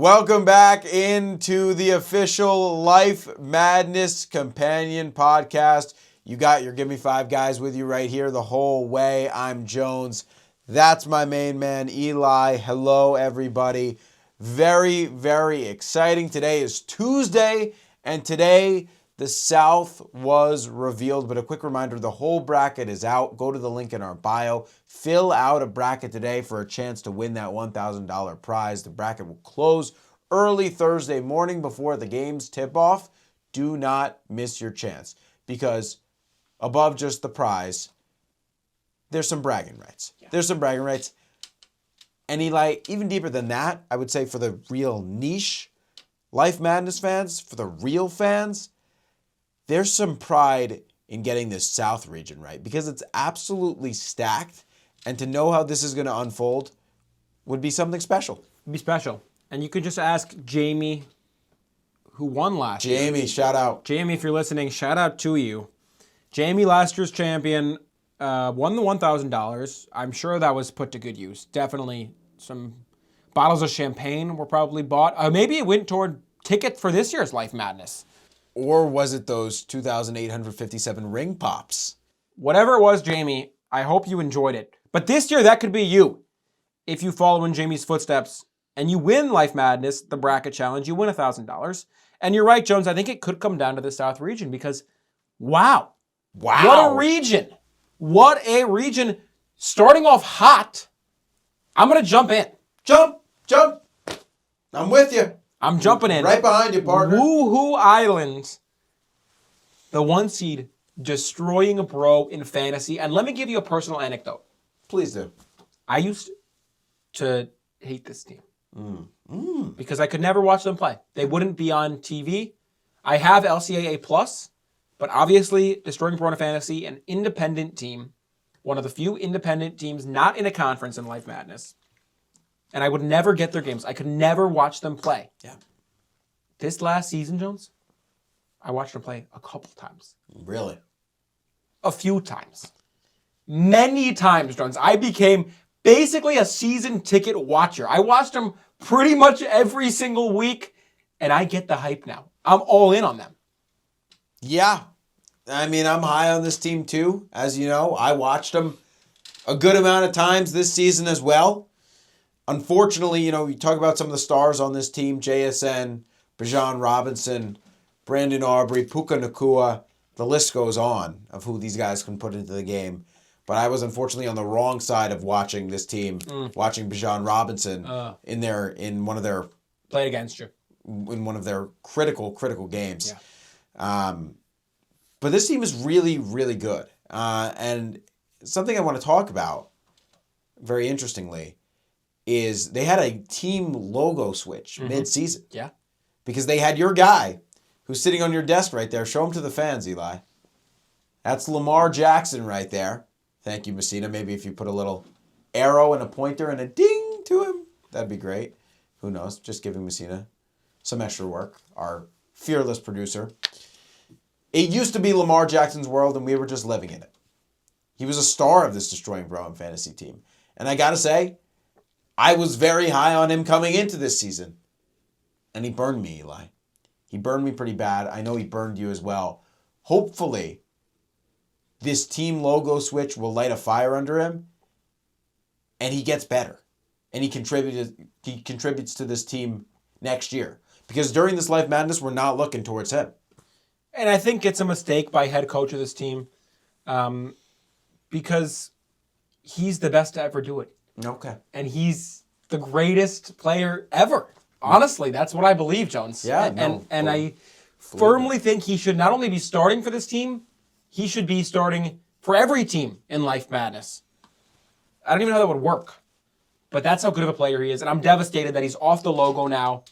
Welcome back into the official Life Madness Companion Podcast. You got your Give Me Five guys with you right here the whole way. I'm Jones. That's my main man, Eli. Hello, everybody. Very, very exciting. Today is Tuesday, and today the South was revealed. But a quick reminder, the whole bracket is out. Go to the link in our bio. Fill out a bracket today for a chance to win that $1,000 prize. The bracket will close early Thursday morning before the games tip off. Do not miss your chance, because above just the prize, there's some bragging rights. There's some bragging rights. And Eli, even deeper than that, I would say for the real niche Life Madness fans, for the real fans, there's some pride in getting this South region right, because it's absolutely stacked. And to know how this is going to unfold would be something special. It'd be special. And you could just ask Jamie, who won last year. Jamie, shout out. Jamie, if you're listening, shout out to you. Jamie, last year's champion, won the $1,000. I'm sure that was put to good use. Definitely some bottles of champagne were probably bought. Maybe it went toward tickets for this year's Life Madness. Or was it those 2,857 ring pops? Whatever it was, Jamie, I hope you enjoyed it. But this year, that could be you. If you follow in Jamie's footsteps and you win Life Madness, the bracket challenge, you win $1,000. And you're right, Jones, I think it could come down to the South region, because wow. What a region. What a region. Starting off hot. I'm going to jump in. Jump. I'm with you. I'm jumping in. Right behind you, partner. Woohoo Island, the 1 seed, destroying a bro in fantasy. And let me give you a personal anecdote. Please do. I used to hate this team because I could never watch them play. They wouldn't be on TV. I have LCAA Plus, but obviously Destroying Bro in Fantasy, an independent team, one of the few independent teams not in a conference in Life Madness. And I would never get their games. I could never watch them play. Yeah. This last season, Jones, I watched them play a couple times. Really? A few times. Many times, Jones. I became basically a season ticket watcher. I watched them pretty much every single week, and I get the hype now. I'm all in on them. Yeah. I mean, I'm high on this team too. As you know, I watched them a good amount of times this season as well. Unfortunately, you talk about some of the stars on this team, JSN, Pigeon Robinson, Brandon Aubrey, Puka Nakua. The list goes on of who these guys can put into the game. But I was unfortunately on the wrong side of watching this team, watching Pigeon Robinson in one of their played against you in one of their critical games. Yeah. But this team is really, really good. And something I want to talk about, very interestingly, is they had a team logo switch mid-season. Yeah. Because they had your guy who's sitting on your desk right there. Show him to the fans, Eli. That's Lamar Jackson right there. Thank you, Messina. Maybe if you put a little arrow and a pointer and a ding to him, that'd be great. Who knows? Just giving Messina some extra work, our fearless producer. It used to be Lamar Jackson's world, and we were just living in it. He was a star of this Destroying Bro and Fantasy team. And I got to say, I was very high on him coming into this season. And he burned me, Eli. He burned me pretty bad. I know he burned you as well. Hopefully, this team logo switch will light a fire under him, and he gets better. And he contributes to this team next year. Because during this Life Madness, we're not looking towards him. And I think it's a mistake by head coach of this team, because he's the best to ever do it. Okay. And he's the greatest player ever. Honestly, that's what I believe, Jones. Yeah. And I firmly think he should not only be starting for this team, he should be starting for every team in Life Madness. I don't even know how that would work. But that's how good of a player he is. And I'm devastated that he's off the logo now.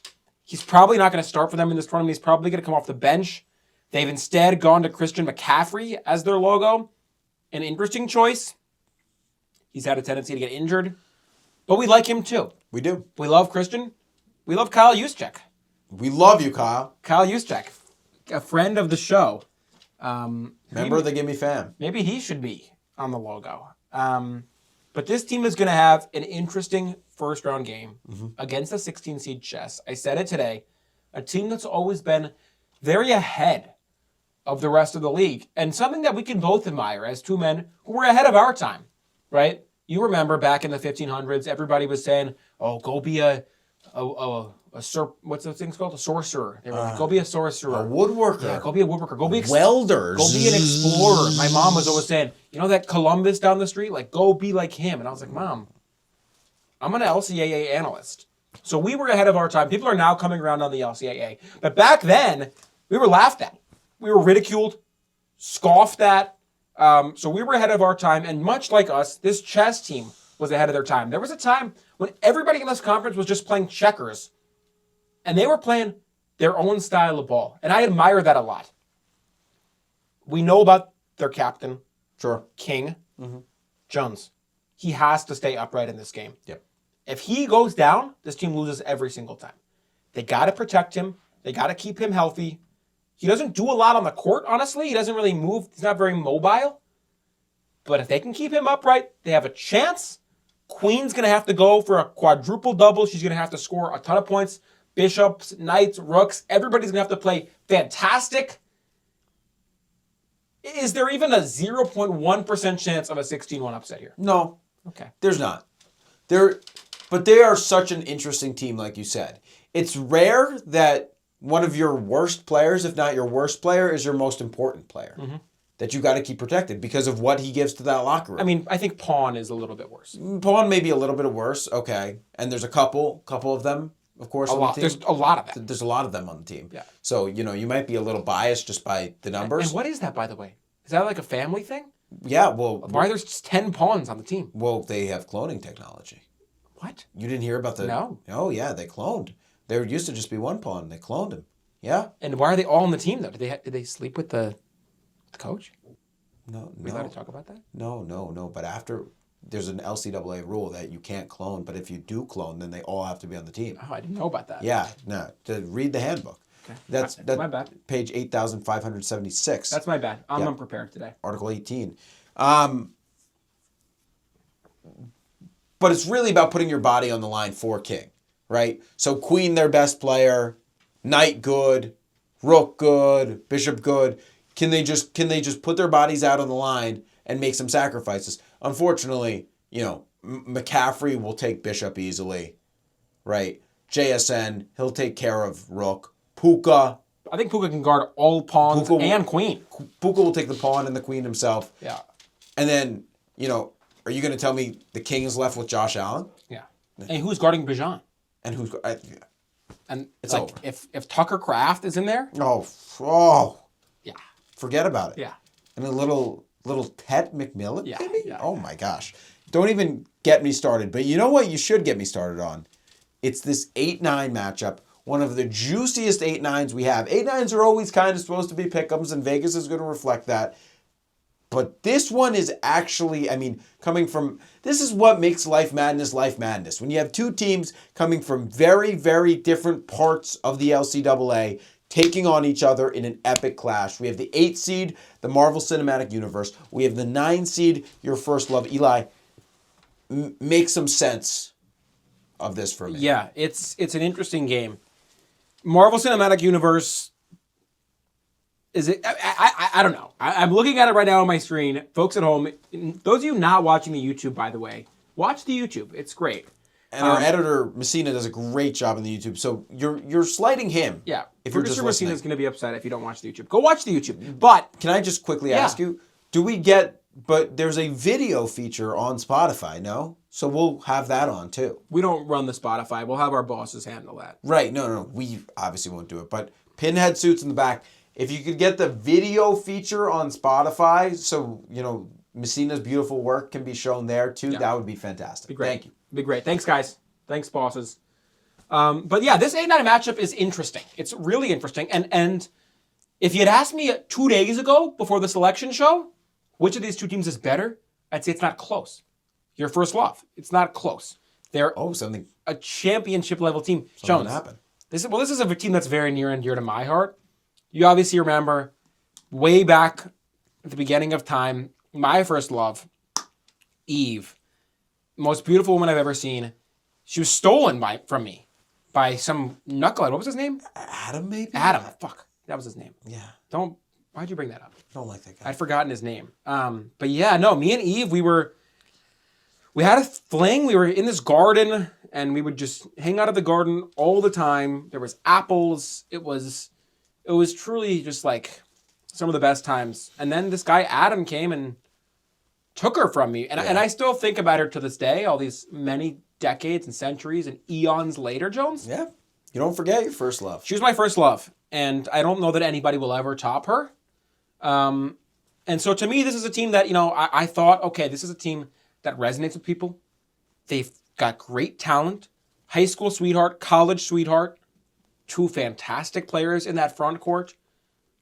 He's probably not going to start for them in this tournament. He's probably going to come off the bench. They've instead gone to Christian McCaffrey as their logo. An interesting choice. He's had a tendency to get injured. But we like him too. We do. We love Christian. We love Kyle Juszczyk. We love you, Kyle. Kyle Juszczyk, a friend of the show. Member of the Gimme Fam. Maybe he should be on the logo. But this team is going to have an interesting first round game against the 16 seed Chess. I said it today. A team that's always been very ahead of the rest of the league, and something that we can both admire as two men who were ahead of our time, right? You remember back in the 1500s, everybody was saying, "Oh, go be what's those things called? A sorcerer." They were like, "Go be a sorcerer, a woodworker. Yeah, go be a woodworker. Go be welders. Go be an explorer." My mom was always saying, "You know that Columbus down the street? Like, go be like him." And I was like, "Mom, I'm an LCAA analyst." So we were ahead of our time. People are now coming around on the LCAA, but back then we were laughed at, we were ridiculed, scoffed at. So we were ahead of our time, and much like us, this Chess team was ahead of their time. There was a time when everybody in this conference was just playing checkers, and they were playing their own style of ball, and I admire that a lot. We know about their captain, King, Jones. He has to stay upright in this game. Yep. If he goes down, this team loses every single time. They got to protect him. They got to keep him healthy. He doesn't do a lot on the court, honestly. He doesn't really move. He's not very mobile. But if they can keep him upright, they have a chance. Queen's going to have to go for a quadruple double. She's going to have to score a ton of points. Bishops, knights, rooks, everybody's going to have to play fantastic. Is there even a 0.1% chance of a 16-1 upset here? No. Okay. There's not. But they are such an interesting team, like you said. It's rare that one of your worst players, if not your worst player, is your most important player. That you got to keep protected because of what he gives to that locker room. I mean, I think Pawn is a little bit worse. Pawn may be a little bit worse, okay. And there's a couple of them, of course, on the team. There's a lot of them. There's a lot of them on the team. Yeah. So, you might be a little biased just by the numbers. And what is that, by the way? Is that like a family thing? Yeah, well... Why are there just 10 pawns on the team? Well, they have cloning technology. What? You didn't hear about the... No. Oh, yeah, they cloned. There used to just be one pawn. They cloned him. Yeah. And why are they all on the team, though? Did they sleep with the coach? No. We allowed to talk about that? No. But after... There's an LCAA rule that you can't clone, but if you do clone, then they all have to be on the team. Oh, I didn't know about that. Yeah, no. To read the handbook. Okay. That's my bad. Page 8,576. That's my bad. I'm unprepared today. Article 18. But it's really about putting your body on the line for King, right? So Queen, their best player, Knight good, Rook good, Bishop good. Can they just put their bodies out on the line and make some sacrifices? Unfortunately, McCaffrey will take Bishop easily, right? JSN, he'll take care of Rook. Puka. I think Puka can guard all pawns and queen. Puka will take the pawn and the queen himself. Yeah. And then, are you going to tell me the king is left with Josh Allen? Yeah. And who's guarding Pigeon? And who's... and it's like, over. If Tucker Kraft is in there... Oh. Yeah. Forget about it. Yeah. And a little Tet McMillan, maybe? Yeah. Oh, my gosh. Don't even get me started. But you know what you should get me started on? It's this 8-9 matchup. One of the juiciest 8-9s we have. 8-9s are always kind of supposed to be pick'ems, and Vegas is going to reflect that. But this one is actually, this is what makes Life Madness Life Madness. When you have two teams coming from very, very different parts of the LCAA, taking on each other in an epic clash. We have the 8 seed, the Marvel Cinematic Universe. We have the 9 seed, Your First Love. Eli, make some sense of this for me. Yeah, it's an interesting game. Marvel Cinematic Universe... Is it? I don't know. I'm looking at it right now on my screen. Folks at home, those of you not watching the YouTube, by the way, watch the YouTube. It's great. And our editor, Messina, does a great job on the YouTube. So you're slighting him. Yeah. If you're just listening. Messina's going to be upset if you don't watch the YouTube. Go watch the YouTube. But can I just quickly ask you, but there's a video feature on Spotify, no? So we'll have that on too. We don't run the Spotify. We'll have our bosses handle that. Right. No. We obviously won't do it. But Pinhead Suits in the back. If you could get the video feature on Spotify, so, Messina's beautiful work can be shown there too, that would be fantastic. Be great. Thank you. Be great. Thanks, guys. Thanks, bosses. But yeah, this 8-9 matchup is interesting. It's really interesting. And if you had asked me 2 days ago before the selection show, which of these two teams is better, I'd say it's not close. Your First Love. It's not close. They're a championship level team. Something happened. This is a team that's very near and dear to my heart. You obviously remember way back at the beginning of time, my first love, Eve, most beautiful woman I've ever seen. She was stolen from me by some knucklehead. What was his name? Adam, maybe? Adam. Fuck. That was his name. Yeah. Why'd you bring that up? I don't like that guy. I'd forgotten his name. But yeah, no, me and Eve, we had a fling. We were in this garden and we would just hang out of the garden all the time. There was apples. It was truly just like some of the best times. And then this guy, Adam, came and took her from me. And I still think about her to this day, all these many decades and centuries and eons later, Jones. Yeah. You don't forget your first love. She was my first love. And I don't know that anybody will ever top her. And so to me, this is a team that, I thought, okay, this is a team that resonates with people. They've got great talent, high school sweetheart, college sweetheart, two fantastic players in that front court,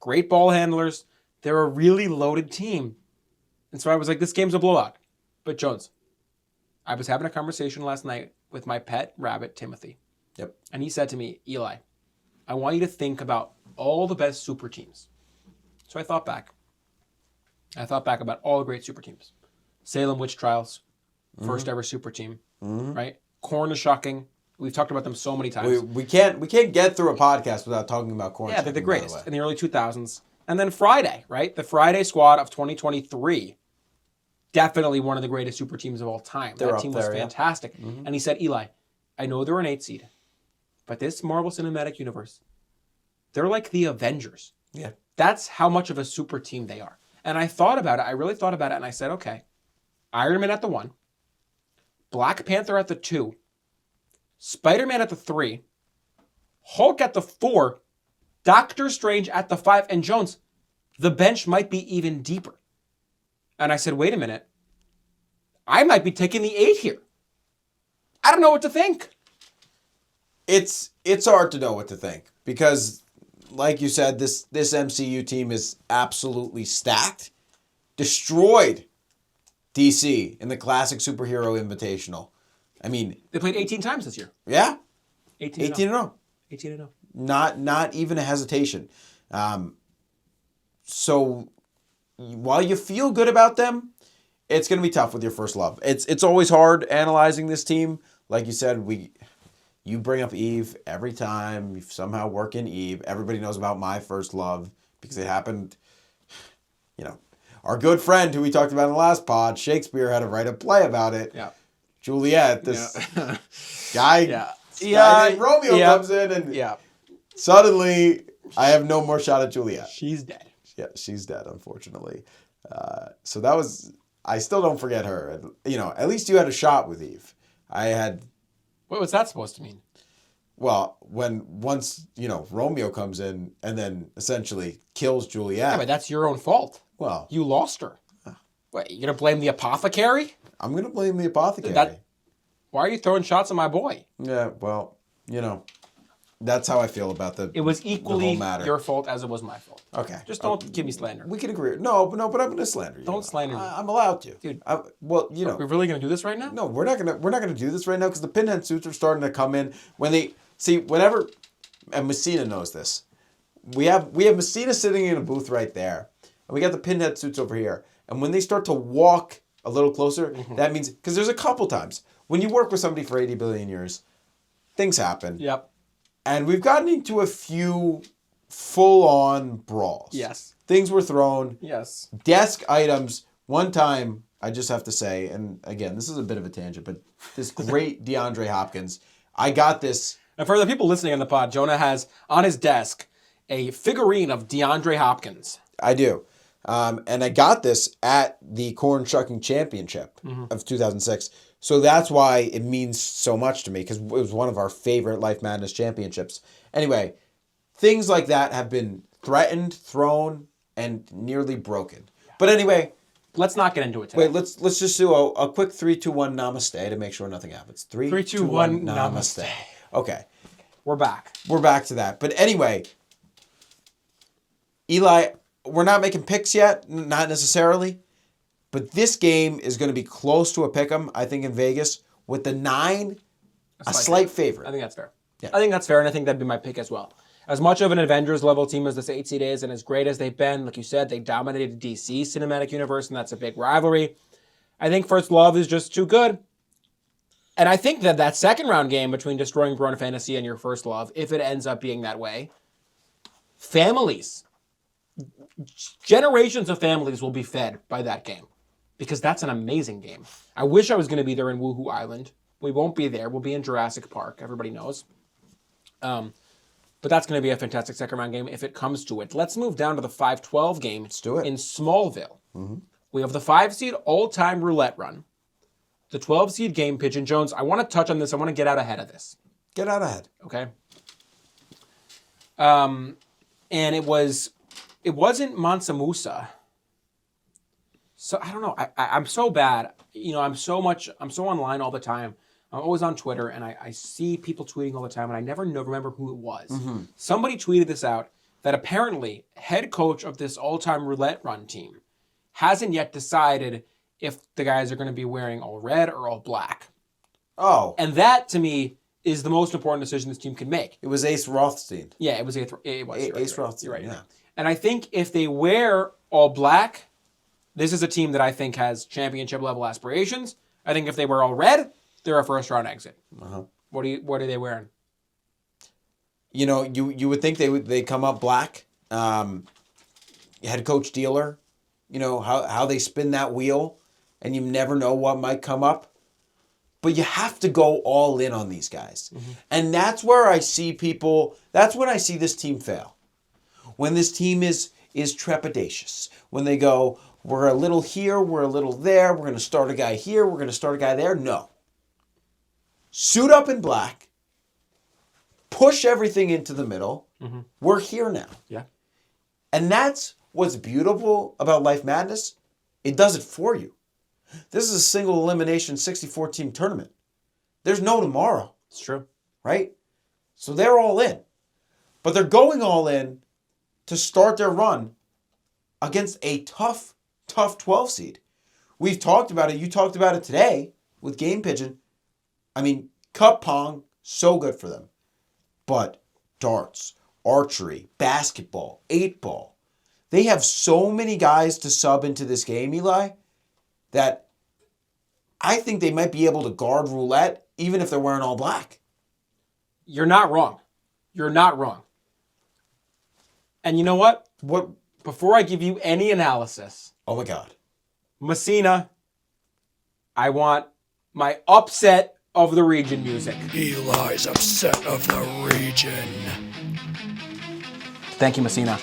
great ball handlers. They're a really loaded team. And so I was like, this game's a blowout. But Jones, I was having a conversation last night with my pet rabbit, Timothy. Yep. And he said to me, Eli, I want you to think about all the best super teams. So I thought back. About all the great super teams. Salem Witch Trials, first ever super team, right? Corn is Shocking. We've talked about them so many times. We can't get through a podcast without talking about Corn. Yeah, they're the greatest in the early 2000s. And then Friday, right? The Friday squad of 2023, definitely one of the greatest super teams of all time. That team was fantastic. Yeah. And he said, Eli, I know they're an 8 seed, but this Marvel Cinematic Universe, they're like the Avengers. Yeah. That's how much of a super team they are. And I thought about it. I really thought about it. And I said, okay, Iron Man at the 1, Black Panther at the 2, Spider-Man at the 3, Hulk at the 4, Doctor Strange at the 5, and Jones, the bench might be even deeper. And I said, wait a minute. I might be taking the 8 here. I don't know what to think. It's hard to know what to think because, like you said, this MCU team is absolutely stacked. Destroyed DC in the Classic Superhero Invitational. I mean, they played 18 times this year. Yeah. 18 0. 18 0. Not even a hesitation. So while you feel good about them, it's going to be tough with your first love. It's always hard analyzing this team. Like you said, you bring up Eve every time. You somehow work in Eve. Everybody knows about my first love because it happened, our good friend who we talked about in the last pod, Shakespeare, had to write a play about it. Yeah. Juliet, this guy named Romeo comes in and suddenly I have no more shot at Juliet. She's dead. Yeah, she's dead, unfortunately. So that was, I still don't forget her. At least you had a shot with Eve. I had... What was that supposed to mean? Well, once Romeo comes in and then essentially kills Juliet. Yeah, but that's your own fault. Well, you lost her. What, you gonna blame the apothecary? I'm gonna blame the apothecary. Why are you throwing shots at my boy? Yeah, well, that's how I feel about the. It was equally your fault as it was my fault. Okay, just don't give me slander. We can agree. No, but I'm gonna slander you. Don't slander me. I'm allowed to, dude. We're really gonna do this right now? No, we're not gonna do this right now because the pinhead suits are starting to come in when they see whenever, and Messina knows this. We have Messina sitting in a booth right there, and we got the pinhead suits over here. And when they start to walk a little closer, that means because there's a couple times when you work with somebody for 80 billion years, things happen. Yep. And we've gotten into a few full-on brawls. Yes. Things were thrown. Yes. Desk items. One time, I just have to say, and again, this is a bit of a tangent, but this great DeAndre Hopkins, I got this. And for the people listening on the pod, Jonah has on his desk a figurine of DeAndre Hopkins. I do. And I got this at the Corn Shucking Championship of 2006. So that's why it means so much to me, because it was one of our favorite Life Madness championships. Anyway, things like that have been threatened, thrown, and nearly broken. But anyway, let's not get into it today. Wait, let's just do a quick 3, 2, 1 namaste to make sure nothing happens. 3, 2, 1 namaste. Okay. We're back. We're back to that. But anyway, Eli, we're not making picks yet, not necessarily. But this game is going to be close to a pick'em, I think, in Vegas. With the 9, a slight favorite. I think that's fair. Yeah. I think that's fair, and I think that'd be my pick as well. As much of an Avengers-level team as this 8 seed is, and as great as they've been, like you said, they dominated DC Cinematic Universe, and that's a big rivalry. I think First Love is just too good. And I think that second round game between Destroying Brawn Fantasy and Your First Love, if it ends up being that way, families, generations of families will be fed by that game because that's an amazing game. I wish I was going to be there in Woohoo Island. We won't be there. We'll be in Jurassic Park. Everybody knows. But that's going to be a fantastic second round game if it comes to it. Let's move down to the 5-12 game. Let's do it. In Smallville. Mm-hmm. We have the 5-seed all-time roulette run. The 12-seed game, Pigeon Jones. I want to touch on this. I want to get out ahead of this. Get out ahead. Okay. And it wasn't Mansa Musa. So I don't know. I'm so bad. You know, I'm so online all the time. I'm always on Twitter, and I see people tweeting all the time, and I never remember who it was. Mm-hmm. Somebody tweeted this out, that apparently head coach of this all-time roulette run team hasn't yet decided if the guys are going to be wearing all red or all black. Oh. And that, to me, is the most important decision this team can make. It was Ace Rothstein. Yeah, it was Ace Rothstein. You're right. Yeah. And I think if they wear all black, this is a team that I think has championship-level aspirations. I think if they wear all red, they're a first-round exit. Uh-huh. What are they wearing? You know, you would think they come up black. Head coach dealer, you know, how they spin that wheel, and you never know what might come up. But you have to go all in on these guys. Mm-hmm. And that's where I see that's when I see this team fail. When this team is trepidatious. When they go, we're a little here, we're a little there, we're going to start a guy here, we're going to start a guy there. No. Suit up in black. Push everything into the middle. Mm-hmm. We're here now. Yeah. And that's what's beautiful about Life Madness. It does it for you. This is a single elimination 64-team tournament. There's no tomorrow. It's true. Right? So they're all in. But they're going all in to start their run against a tough 12 seed. We've talked about it. You talked about it today with Game Pigeon. I mean, cup pong, so good for them. But darts, archery, basketball, 8-ball. They have so many guys to sub into this game, Eli, that I think they might be able to guard roulette even if they're wearing all black. You're not wrong. You're not wrong. And you know what? Before I give you any analysis. Oh my God. Messina, I want my upset of the region music. Eli's upset of the region. Thank you, Messina.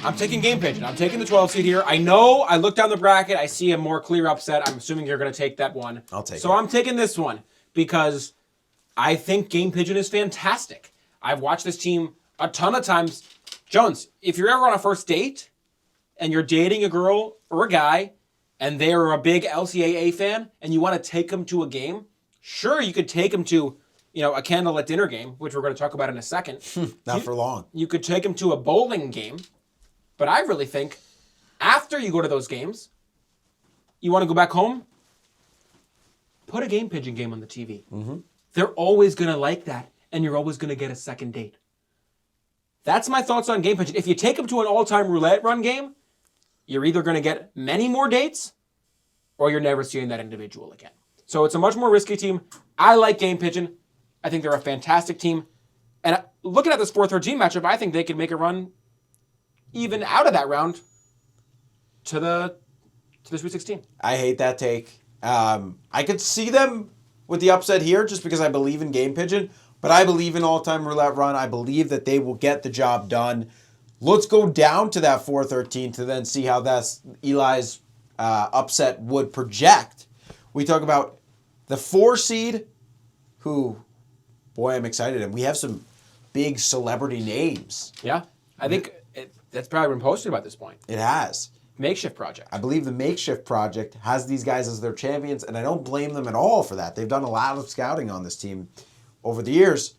I'm taking Game Pigeon. I'm taking the 12 seed here. I know I look down the bracket. I see a more clear upset. I'm assuming you're going to take that one. I'll take it. So I'm taking this one because I think Game Pigeon is fantastic. I've watched this team a ton of times. Jones, if you're ever on a first date and you're dating a girl or a guy and they're a big LCAA fan and you want to take them to a game, sure, you could take them to, a Candlelit dinner game, which we're going to talk about in a second. Not for long. You could take them to a bowling game. But I really think after you go to those games, you want to go back home, put a Game Pigeon game on the TV. Mm-hmm. They're always going to like that, and you're always going to get a second date. That's my thoughts on Game Pigeon. If you take them to an all-time roulette run game, you're either going to get many more dates or you're never seeing that individual again. So it's a much more risky team. I like Game Pigeon. I think they're a fantastic team. And looking at this 4-13 matchup, I think they could make a run even out of that round to the Sweet 16. I hate that take. I could see them with the upset here just because I believe in Game Pigeon, but I believe in all-time roulette run. I believe that they will get the job done. Let's go down to that 4-13 to then see how that's Eli's upset would project. We talk about the 4 seed, who, boy, I'm excited. And we have some big celebrity names. Yeah, I think that's probably been posted by this point. It has. Makeshift Project. I believe the Makeshift Project has these guys as their champions, and I don't blame them at all for that. They've done a lot of scouting on this team over the years.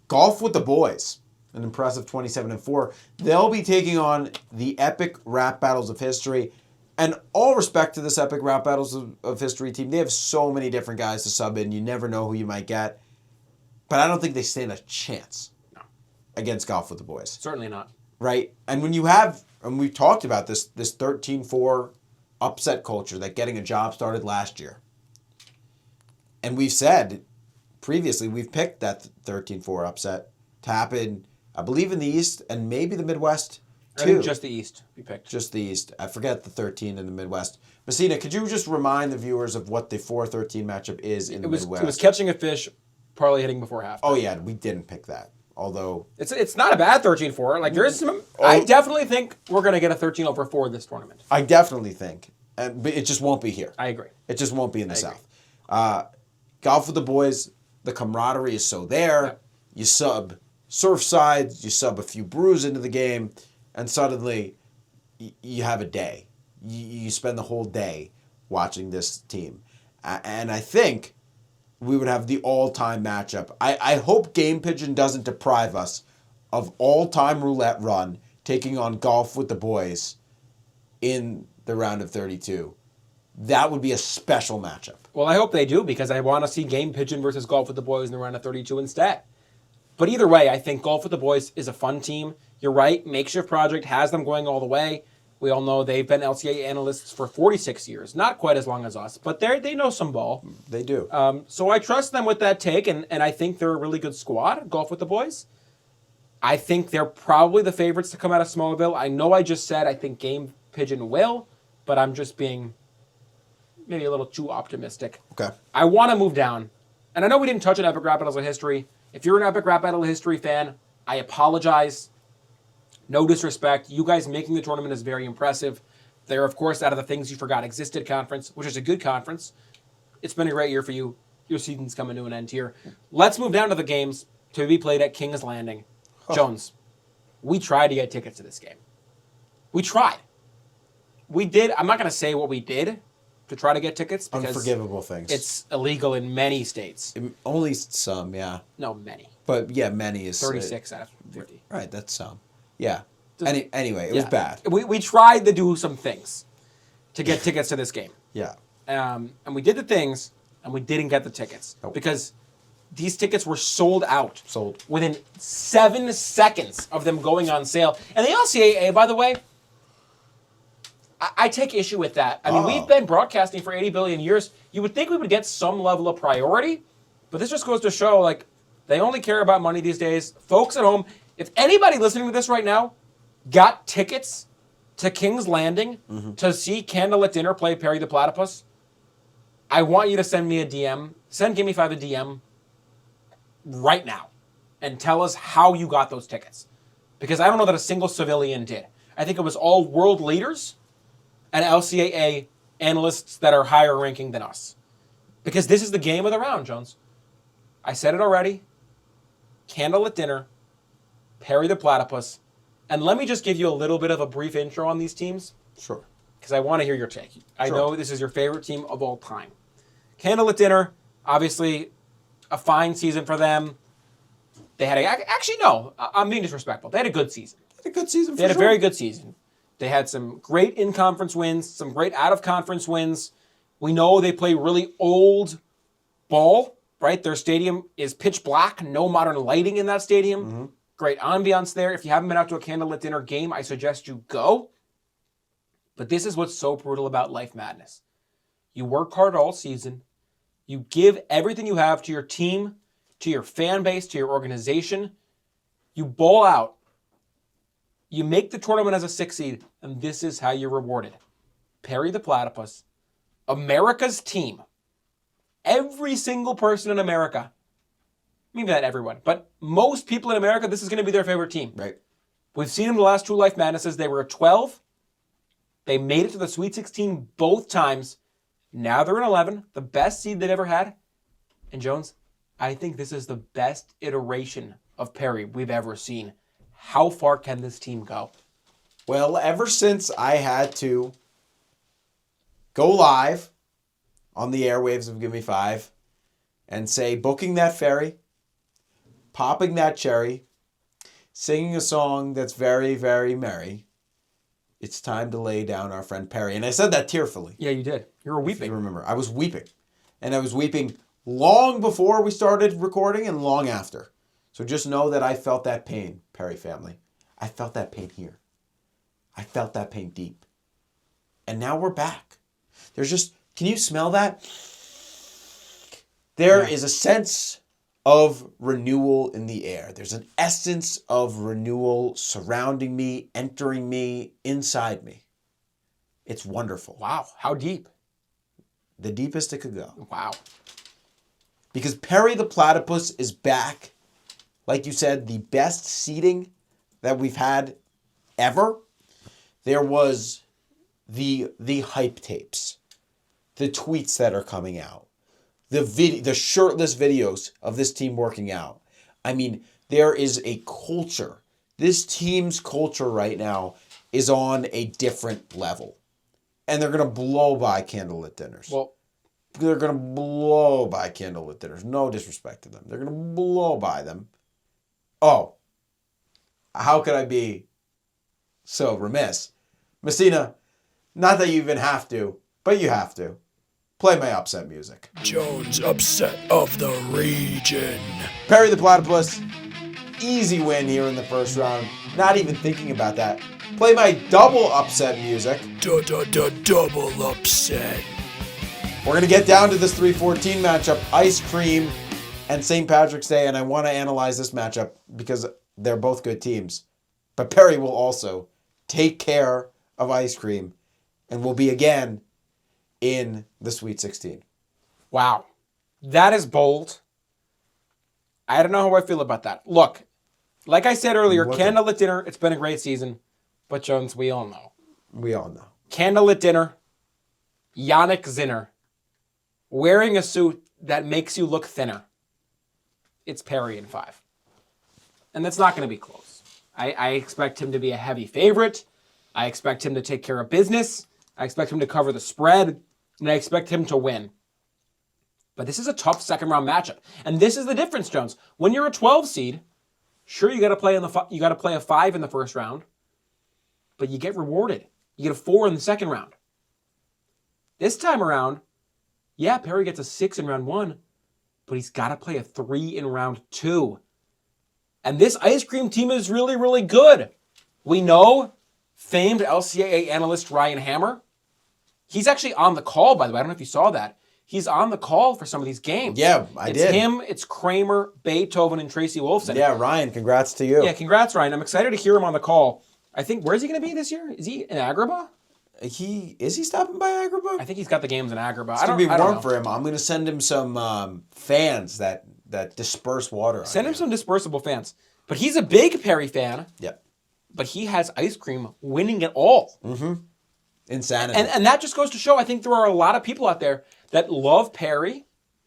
Golf with the Boys, an impressive 27-4. They'll be taking on the Epic Rap Battles of History. And all respect to this Epic Rap Battles of History team. They have so many different guys to sub in. You never know who you might get. But I don't think they stand a chance against Golf with the Boys. Certainly not. Right? And when you have, and we've talked about this 13-4 upset culture that getting a job started last year. And we've said previously, we've picked that 13-4 upset to happen, I believe, in the East and maybe the Midwest, too. I think just the East we picked. Just the East. I forget the 13 in the Midwest. Messina, could you just remind the viewers of what the 4-13 matchup is in the Midwest? It was catching a fish, parlay hitting before half. Oh, yeah, we didn't pick that. Although... It's not a bad 13-4. Like, there is some... I definitely think we're going to get a 13-4 this tournament. I definitely think. But it just won't be here. I agree. It just won't be in the South. Golf with the boys, the camaraderie is so there. Yep. You sub Surfside, you sub a few brews into the game, and suddenly you have a day. You spend the whole day watching this team. And I think we would have the all-time matchup. I hope Game Pigeon doesn't deprive us of all-time roulette run taking on Golf with the boys in the round of 32. That would be a special matchup. Well, I hope they do, because I want to see Game Pigeon versus Golf with the Boys in the round of 32 instead. But either way, I think Golf with the Boys is a fun team. You're right, Makeshift Project has them going all the way. We all know they've been LCA analysts for 46 years. Not quite as long as us, but they know some ball. They do. So I trust them with that take, and I think they're a really good squad, Golf with the Boys. I think they're probably the favorites to come out of Smallville. I know I just said I think Game Pigeon will, but I'm just being maybe a little too optimistic. Okay. I want to move down. And I know we didn't touch on Epic Rap Battles of History. If you're an Epic Rap Battle of History fan, I apologize. No disrespect. You guys making the tournament is very impressive. They're, of course, out of the Things You Forgot Existed conference, which is a good conference. It's been a great year for you. Your season's coming to an end here. Let's move down to the games to be played at King's Landing. Jones, we tried to get tickets to this game. We tried. We did. I'm not going to say what we did to try to get tickets, because unforgivable things. It's illegal in many states. Only some, yeah. No, many. But yeah, many is 36 out of 50. Right, that's some. Yeah. Anyway, it was bad. We tried to do some things to get tickets to this game. Yeah. And we did the things, and we didn't get the tickets because these tickets were sold out. Sold within 7 seconds of them going on sale. And the LCAA, by the way, I take issue with that. I mean, we've been broadcasting for 80 billion years. You would think we would get some level of priority, but this just goes to show, like, they only care about money these days. Folks at home, if anybody listening to this right now got tickets to King's Landing to see Candlelit Dinner play Perry the Platypus, I want you to send me a DM. Send Gimme 5 a DM right now and tell us how you got those tickets. Because I don't know that a single civilian did. I think it was all world leaders and LCAA analysts that are higher ranking than us. Because this is the game of the round, Jones. I said it already. Candlelit Dinner, Perry the Platypus, and let me just give you a little bit of a brief intro on these teams. Sure. Because I want to hear your take. I know this is your favorite team of all time. Candlelit Dinner, obviously a fine season for them. They had actually, no, I'm being disrespectful. They had a good season. They had a good season. They had a very good season. They had some great in-conference wins, some great out-of-conference wins. We know they play really old ball, right? Their stadium is pitch black, no modern lighting in that stadium. Great ambiance there. If you haven't been out to a Candlelit Dinner game, I suggest you go. But this is what's so brutal about Life Madness. You work hard all season. You give everything you have to your team, to your fan base, to your organization. You bowl out. You make the tournament as a 6 seed, and this is how you're rewarded. Perry the Platypus, America's team. Every single person in America, maybe not everyone, but most people in America, this is going to be their favorite team. Right. We've seen them the last 2 Life Madnesses. They were at 12. They made it to the Sweet 16 both times. Now they're in 11, the best seed they've ever had. And Jones, I think this is the best iteration of Perry we've ever seen. How far can this team go? Well, ever since I had to go live on the airwaves of Gimme 5 and say, booking that ferry, popping that cherry, singing a song that's very, very merry, it's time to lay down our friend Perry. And I said that tearfully. Yeah, you did. You were weeping. If you remember, I was weeping. And I was weeping long before we started recording and long after. So just know that I felt that pain, Perry family. I felt that pain here. I felt that pain deep. And now we're back. There's just, can you smell that? There is a sense of renewal in the air. There's an essence of renewal surrounding me, entering me, inside me. It's wonderful. Wow. How deep? The deepest it could go. Wow. Because Perry the Platypus is back. Like you said, the best seating that we've had ever. There was the hype tapes, the tweets that are coming out, the shirtless videos of this team working out. I mean, there is a culture. This team's culture right now is on a different level. And they're going to blow by candlelit dinners. Well, they're going to blow by candlelit dinners. No disrespect to them. They're going to blow by them. Oh, how could I be so remiss? Messina, not that you even have to, but you have to. Play my upset music. Jones upset of the region. Perry the Platypus, easy win here in the first round. Not even thinking about that. Play my double upset music. Double upset. We're going to get down to this 3-14 matchup, Ice Cream and St. Patrick's Day, and I want to analyze this matchup because they're both good teams. But Perry will also take care of Ice Cream and will be again in the Sweet 16. wow. That is bold. I don't know how I feel about that. Look, like I said earlier, Candlelit Dinner, it's been a great season. But Jones, we all know. We all know. Candlelit Dinner, Yannick Zinner, wearing a suit that makes you look thinner. It's Perry in 5. And that's not going to be close. I expect him to be a heavy favorite. I expect him to take care of business. I expect him to cover the spread. And I expect him to win. But this is a tough second round matchup. And this is the difference, Jones. When you're a 12 seed, sure, you got to play a 5 in the first round. But you get rewarded. You get a 4 in the second round. This time around, yeah, Perry gets a 6 in round 1, but he's got to play a 3 in round 2. And this Ice Cream team is really, really good. We know famed LCAA analyst Ryan Hammer. He's actually on the call, by the way. I don't know if you saw that. He's on the call for some of these games. Yeah, I did. It's him, it's Kramer, Beethoven, and Tracy Wolfson. Yeah, Ryan, congrats to you. Yeah, congrats, Ryan. I'm excited to hear him on the call. I think, where's he going to be this year? Is he in Agrabah? Is he stopping by Agrabah? I think he's got the games in Agrabah. It's going to be warm for him. I'm going to send him some fans that disperse water. Send him some dispersible fans. But he's a big Perry fan. Yep. But he has Ice Cream winning it all. Mm-hmm. Insanity. And that just goes to show, I think there are a lot of people out there that love Perry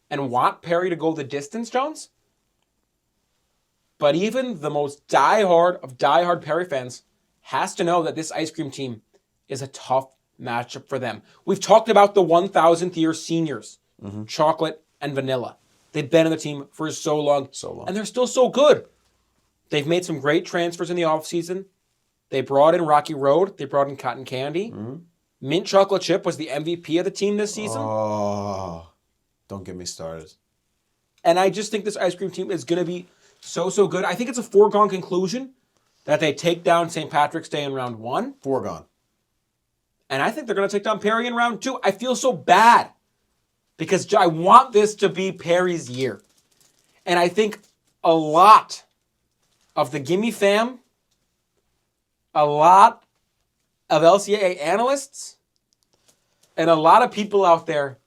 and want Perry to go the distance, Jones. But even the most diehard Perry fans has to know that this Ice Cream team is a tough matchup for them. We've talked about the 1,000th year seniors, Chocolate and Vanilla. They've been in the team for so long. And they're still so good. They've made some great transfers in the offseason. They brought in Rocky Road. They brought in Cotton Candy. Mm-hmm. Mint Chocolate Chip was the MVP of the team this season. Oh, don't get me started. And I just think this Ice Cream team is going to be so good. I think it's a foregone conclusion that they take down St. Patrick's Day in round 1. Foregone. And I think they're going to take down Perry in round 2. I feel so bad because I want this to be Perry's year. And I think a lot of the Gimme fam, a lot of LCAA analysts, and a lot of people out there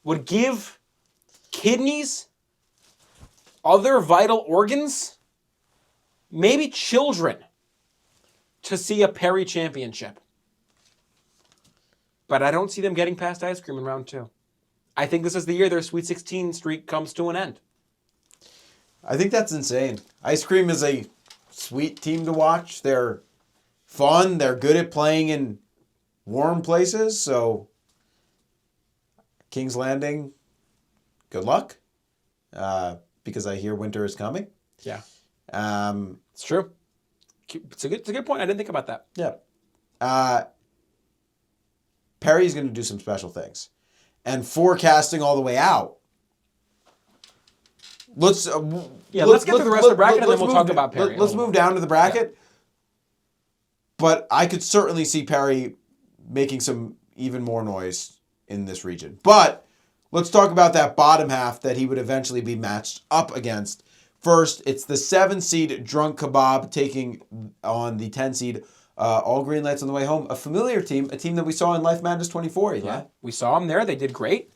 would give kidneys, other vital organs, maybe children, to see a Perry championship. But I don't see them getting past Ice Cream in round 2. I think this is the year their Sweet 16 streak comes to an end. I think that's insane. Ice Cream is a sweet team to watch. They're fun. They're good at playing in warm places. So, King's Landing, good luck. Because I hear winter is coming. Yeah. It's true. It's a good point. I didn't think about that. Yeah. Perry's going to do some special things. And forecasting all the way out. Let's get to the rest of the bracket and then we'll talk about Perry. Let's move down to the bracket. Yeah. But I could certainly see Perry making some even more noise in this region. But let's talk about that bottom half that he would eventually be matched up against. First, it's the 7-seed Drunk Kebab taking on the 10-seed All Green Lights on the way home. A familiar team, a team that we saw in Life Madness 24. Yeah, we saw them there. They did great.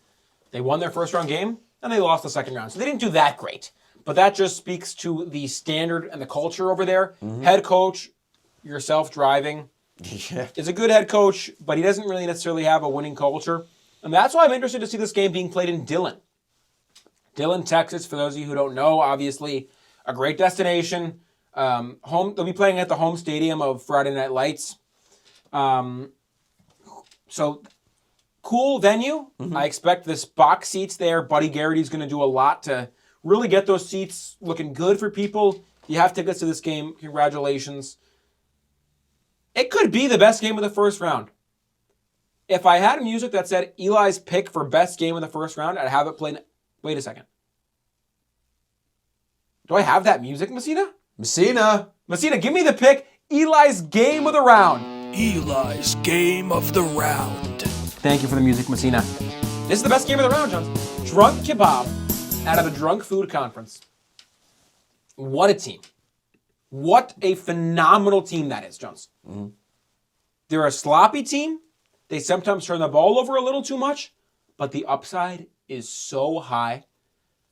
They won their first round game, and they lost the second round. So they didn't do that great. But that just speaks to the standard and the culture over there. Mm-hmm. Head coach, yourself driving, is a good head coach, but he doesn't really necessarily have a winning culture. And that's why I'm interested to see this game being played in Dillon. Dillon, Texas, for those of you who don't know, obviously a great destination. They'll be playing at the home stadium of Friday Night Lights. So cool venue. Mm-hmm. I expect this box seats there. Buddy Garrity's going to do a lot to really get those seats looking good for people. You have tickets to this game. Congratulations. It could be the best game of the first round. If I had music that said Eli's pick for best game of the first round, I'd have it played. Wait a second. Do I have that music, Messina? Messina, give me the pick. Eli's game of the round. Eli's game of the round. Thank you for the music, Messina. This is the best game of the round, John. Drunk Kebab out of the Drunk Food Conference. What a team. What a phenomenal team that is, Jones. Mm-hmm. They're a sloppy team. They sometimes turn the ball over a little too much, but the upside is so high.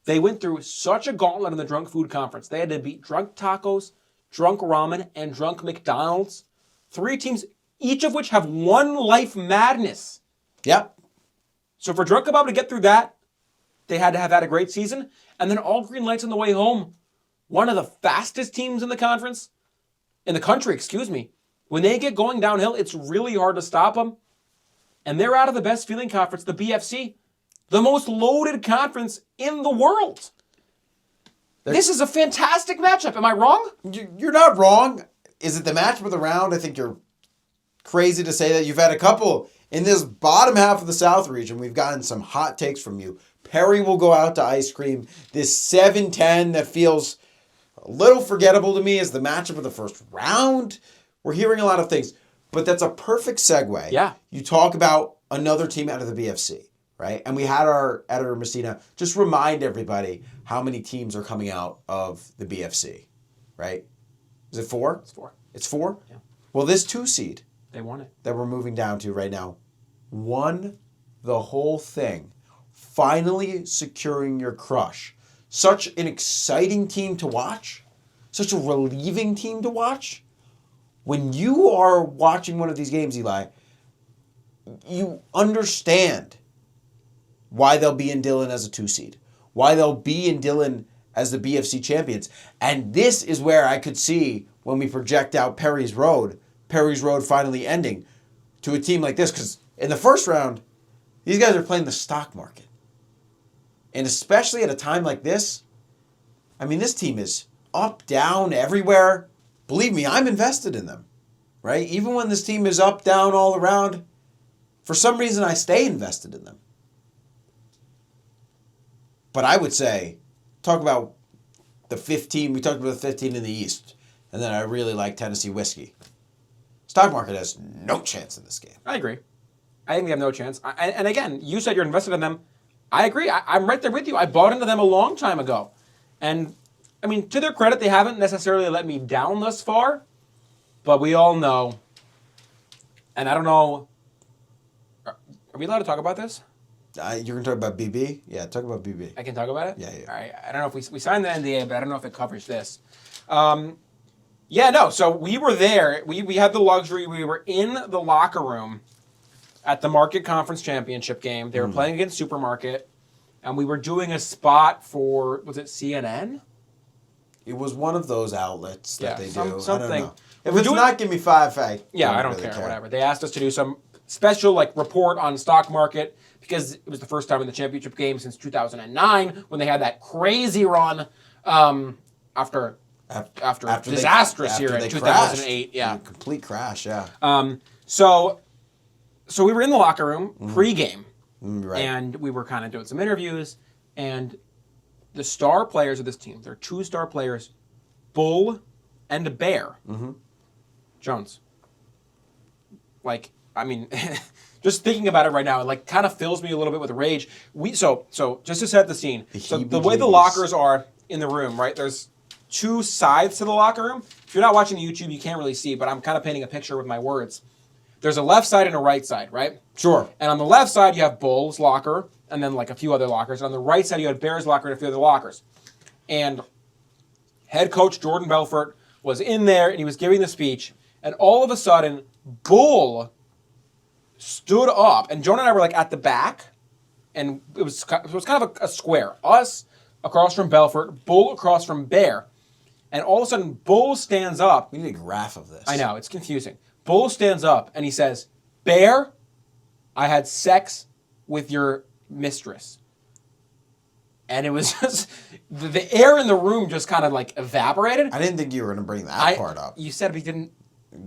They went through such a gauntlet in the Drunk Food Conference. They had to beat Drunk Tacos, Drunk Ramen, and Drunk McDonald's. 3 teams, each of which have won Life Madness. Yep. So for Drunk Kebab to get through that, they had to have had a great season. And then All Green Lights on the way home. One of the fastest teams in the conference, in the country, excuse me. When they get going downhill, it's really hard to stop them. And they're out of the best feeling conference, the BFC, the most loaded conference in the world. This is a fantastic matchup. Am I wrong? You're not wrong. Is it the matchup of the round? I think you're crazy to say that. You've had a couple in this bottom half of the South region. We've gotten some hot takes from you. Perry will go out to ice cream. This 7-10 that feels a little forgettable to me is the matchup of the first round. We're hearing a lot of things, but that's a perfect segue. Yeah. You talk about another team out of the BFC, right? And we had our editor, Messina, just remind everybody how many teams are coming out of the BFC, right? Is it 4? It's 4. It's 4? Yeah. Well, this 2-seed They won it. that we're moving down to right now won the whole thing, finally securing your crush. Such an exciting team to watch, such a relieving team to watch. When you are watching one of these games, Eli, you understand why they'll be in Dillon as a 2-seed, why they'll be in Dillon as the BFC champions. And this is where I could see when we project out Perry's Road finally ending to a team like this. Because in the first round, these guys are playing the stock market. And especially at a time like this, I mean, this team is up, down, everywhere. Believe me, I'm invested in them, right? Even when this team is up, down, all around, for some reason I stay invested in them. But I would say, talk about the 15, we talked about the 15 in the East, and then I really like Tennessee Whiskey. Stock market has no chance in this game. I agree. I think they have no chance. And again, you said you're invested in them. I agree. I'm right there with you. I bought into them a long time ago. And, I mean, to their credit, they haven't necessarily let me down thus far. But we all know, and I don't know, are we allowed to talk about this? You're going to talk about BB? Yeah, talk about BB. I can talk about it? Yeah. All right. I don't know if we signed the NDA, but I don't know if it covers this. So we were there. We had the luxury. We were in the locker room at the Market Conference Championship game. They were playing against Supermarket, and we were doing a spot for, was it CNN? It was one of those outlets that they do. Something. I don't know. If it's not, give me 5. I don't really care. Whatever. They asked us to do some special report on stock market because it was the first time in the championship game since 2009 when they had that crazy run after disastrous year in 2008. Yeah, complete crash. Yeah. So we were in the locker room pregame, right. and we were kind of doing some interviews, and the star players of this team, there are 2 star players, Bull and Bear. Mm-hmm. Jones. I mean, just thinking about it right now, it like kind of fills me a little bit with rage. So just to set the scene, so the way the lockers are in the room, right? There's two sides to the locker room. If you're not watching the YouTube, you can't really see, but I'm kind of painting a picture with my words. There's a left side and a right side, right? Sure. And on the left side, you have Bull's locker, and then like a few other lockers. And on the right side, you had Bear's locker and a few other lockers. And head coach Jordan Belfort was in there, and he was giving the speech. And all of a sudden, Bull stood up, and Jonah and I were like at the back, and it was kind of a square. Us across from Belfort, Bull across from Bear. And all of a sudden, Bull stands up. We need a graph of this. I know, it's confusing. Bull stands up, and he says, Bear, I had sex with your mistress. And it was just, the air in the room just kind of like evaporated. I didn't think you were going to bring that part up. You said we didn't.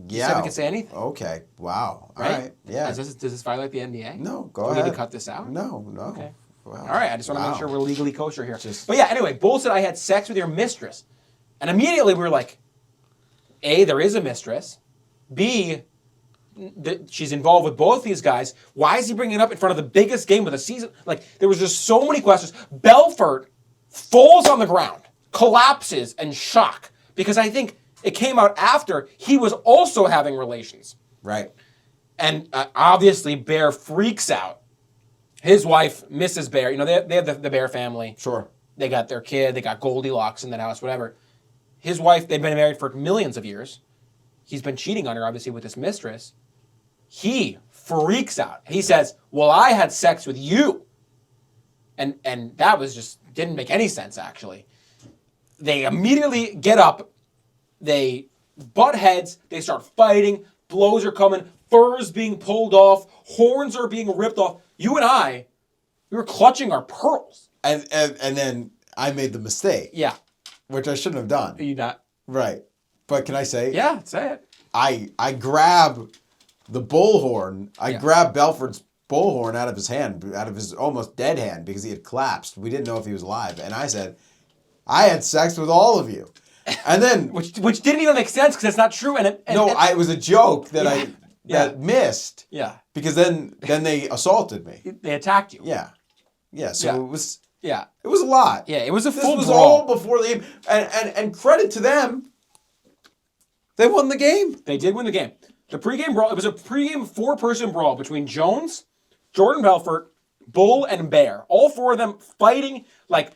Yeah. You said we could say anything. Okay. Wow. Right? All right. Yeah. Does this violate the NDA? No, go Do ahead. we need to cut this out? No. Okay. Wow. All right, I just want to make sure we're legally kosher here. Just- But yeah, anyway, Bull said I had sex with your mistress. And immediately we were like, A, there is a mistress. B, she's involved with both these guys. Why is he bringing it up in front of the biggest game of the season? Like, there was just so many questions. Belfort falls on the ground, collapses in shock, because I think it came out after he was also having relations. Right. And obviously, Bear freaks out. His wife, Mrs. Bear, they have the Bear family. Sure. They got their kid, they got Goldilocks in that house, whatever. His wife, they've been married for millions of years. He's been cheating on her, obviously, with his mistress. He freaks out. He says, well, I had sex with you. And that was just, didn't make any sense, actually. They immediately get up. They butt heads. They start fighting. Blows are coming. Furs being pulled off. Horns are being ripped off. You and I, we were clutching our pearls. And then I made the mistake. Yeah. Which I shouldn't have done. Are you not? Right. But can I say? Yeah, say it. I grab the bullhorn. I grab Belford's bullhorn out of his hand, out of his almost dead hand, because he had collapsed. We didn't know if he was alive. And I said, I had sex with all of you. And then... which didn't even make sense, because it's not true. It was a joke that that missed. Yeah. Because then they assaulted me. They attacked you. Yeah. Yeah, so it was... Yeah. It was a lot. Yeah, it was a full This was brawl. all before the game. And credit to them, they won the game. They did win the game. The pregame brawl, it was a pregame four-person brawl between Jones, Jordan Belfort, Bull, and Bear. All four of them fighting, like,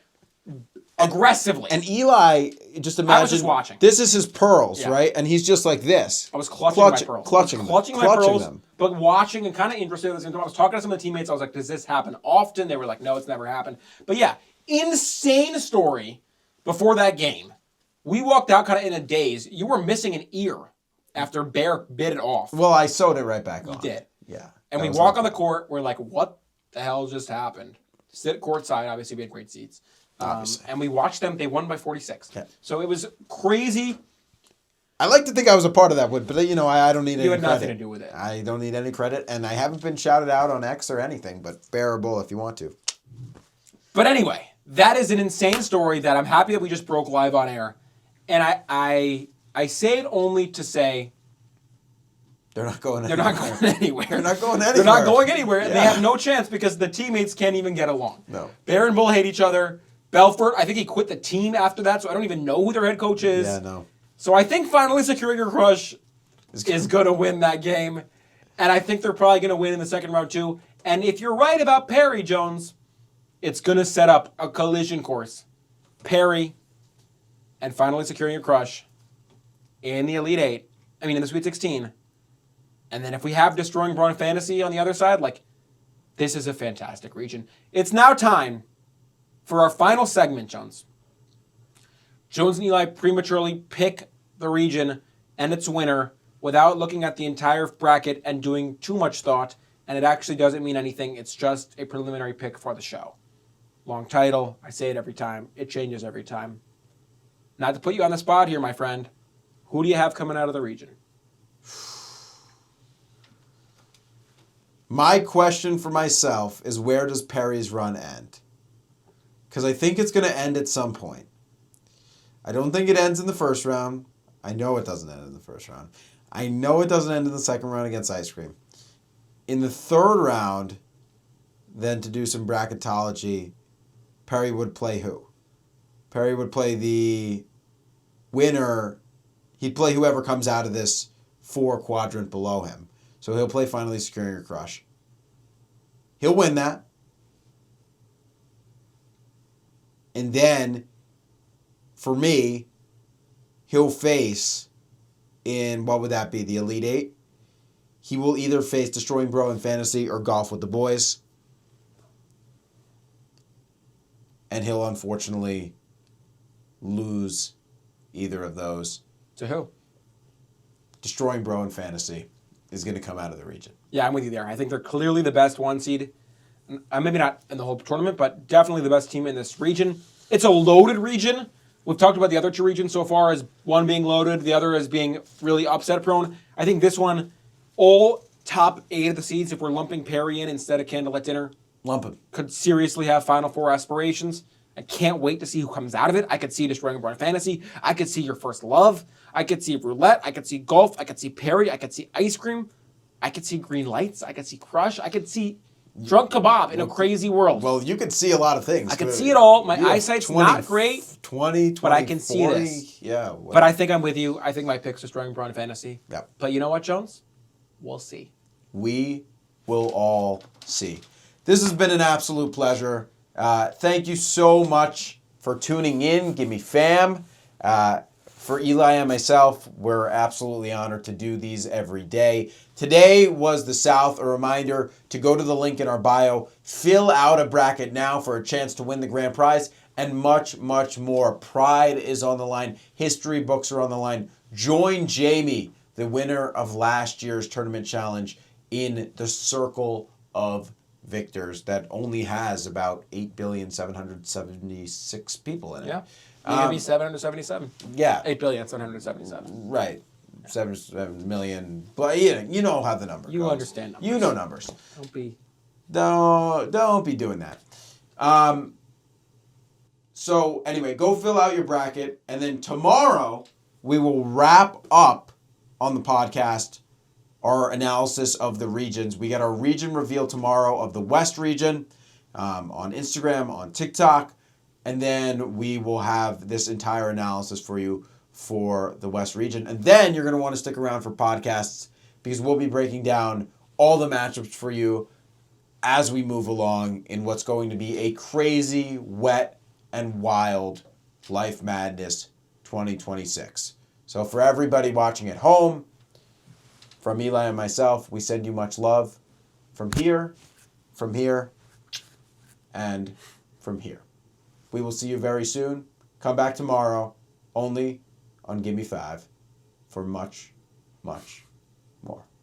aggressively. And Eli, just imagine. I was just watching. This is his pearls, right? And he's just like this. I was clutching my pearls. Clutching my pearls, them. but watching and kind of interested at the same time. I was talking to some of the teammates. I was like, does this happen often? They were like, no, it's never happened. But yeah, insane story before that game. We walked out kind of in a daze. You were missing an ear after Bear bit it off. Well, I sewed it right back on. You did. Yeah. And we walk on the court. We're like, what the hell just happened? Sit courtside. Obviously, we had great seats. And we watched them. They won by 46. Yeah. So it was crazy. I like to think I was a part of that, but I don't need any credit. You had nothing to do with it. I don't need any credit, and I haven't been shouted out on X or anything, but bearable if you want to. But anyway, that is an insane story that I'm happy that we just broke live on air. And I say it only to say they're not going anywhere. They're not going anywhere. They're not going anywhere. They're not going anywhere. Yeah. They have no chance because the teammates can't even get along. No. Bear and Bull hate each other. Belfort, I think he quit the team after that, so I don't even know who their head coach is. Yeah, no. So I think finally Securing Your Crush is going to win that game. And I think they're probably going to win in the second round too. And if you're right about Perry, Jones, it's going to set up a collision course. Perry and finally Securing Your Crush in the Elite Eight. In the Sweet 16. And then if we have Destroying Braun Fantasy on the other side, this is a fantastic region. It's now time for our final segment, Jones. Jones and Eli prematurely pick the region and its winner without looking at the entire bracket and doing too much thought, and it actually doesn't mean anything. It's just a preliminary pick for the show. Long title. I say it every time. It changes every time. Not to put you on the spot here, my friend. Who do you have coming out of the region? My question for myself is, where does Perry's run end? Because I think it's going to end at some point. I don't think it ends in the first round. I know it doesn't end in the first round. I know it doesn't end in the second round against Ice Cream. In the third round, then to do some bracketology, Perry would play who? Perry would play the winner. He'd play whoever comes out of this 4 quadrant below him. So he'll play Finally Securing Your Crush. He'll win that. And then, for me, he'll face, in, what would that be, the Elite Eight? He will either face Destroying Bro in Fantasy or Golf with the Boys. And he'll unfortunately lose either of those. To who? Destroying Bro in Fantasy is going to come out of the region. Yeah, I'm with you there. I think they're clearly the best 1 seed. Maybe not in the whole tournament, but definitely the best team in this region. It's a loaded region. We've talked about the other 2 regions so far as one being loaded, the other as being really upset prone. I think this one, all top 8 of the seeds, if we're lumping Perry in instead of Candlelit Dinner, Lump him. could seriously have Final Four aspirations. I can't wait to see who comes out of it. I could see Destroying Bro in Fantasy. I could see Your First Love. I could see Roulette. I could see Golf. I could see Perry. I could see Ice Cream. I could see Green Lights. I could see Crush. I could see Drunk Kebab in a crazy world. Well, you could see a lot of things. I could see it all. My You have eyesight's 20, not great, 20, but I can see 40. this. Yeah. But I think I'm with you. I think my pick's Destroying Bro in Fantasy. Yep. But you know what, Jones? We'll see. We will all see. This has been an absolute pleasure. Thank you so much for tuning in. Give me fam. For Eli and myself, we're absolutely honored to do these every day. Today was the South. A reminder to go to the link in our bio, fill out a bracket now for a chance to win the grand prize, and much, much more. Pride is on the line. History books are on the line. Join Jamie, the winner of last year's tournament challenge, in the circle of victors that only has about 8,776 people in it. Yeah. Maybe 777. Yeah. 8,777. Right. 7 million. But you know how the number goes. You understand numbers. You know numbers. Don't be doing that. So anyway, go fill out your bracket, and then tomorrow we will wrap up on the podcast our analysis of the regions. We got our region reveal tomorrow of the West region on Instagram, on TikTok. And then we will have this entire analysis for you for the West region. And then you're going to want to stick around for podcasts because we'll be breaking down all the matchups for you as we move along in what's going to be a crazy, wet, and wild Life Madness 2026. So for everybody watching at home, from Eli and myself, we send you much love from here, and from here. We will see you very soon. Come back tomorrow, only on Gimme 5, for much, much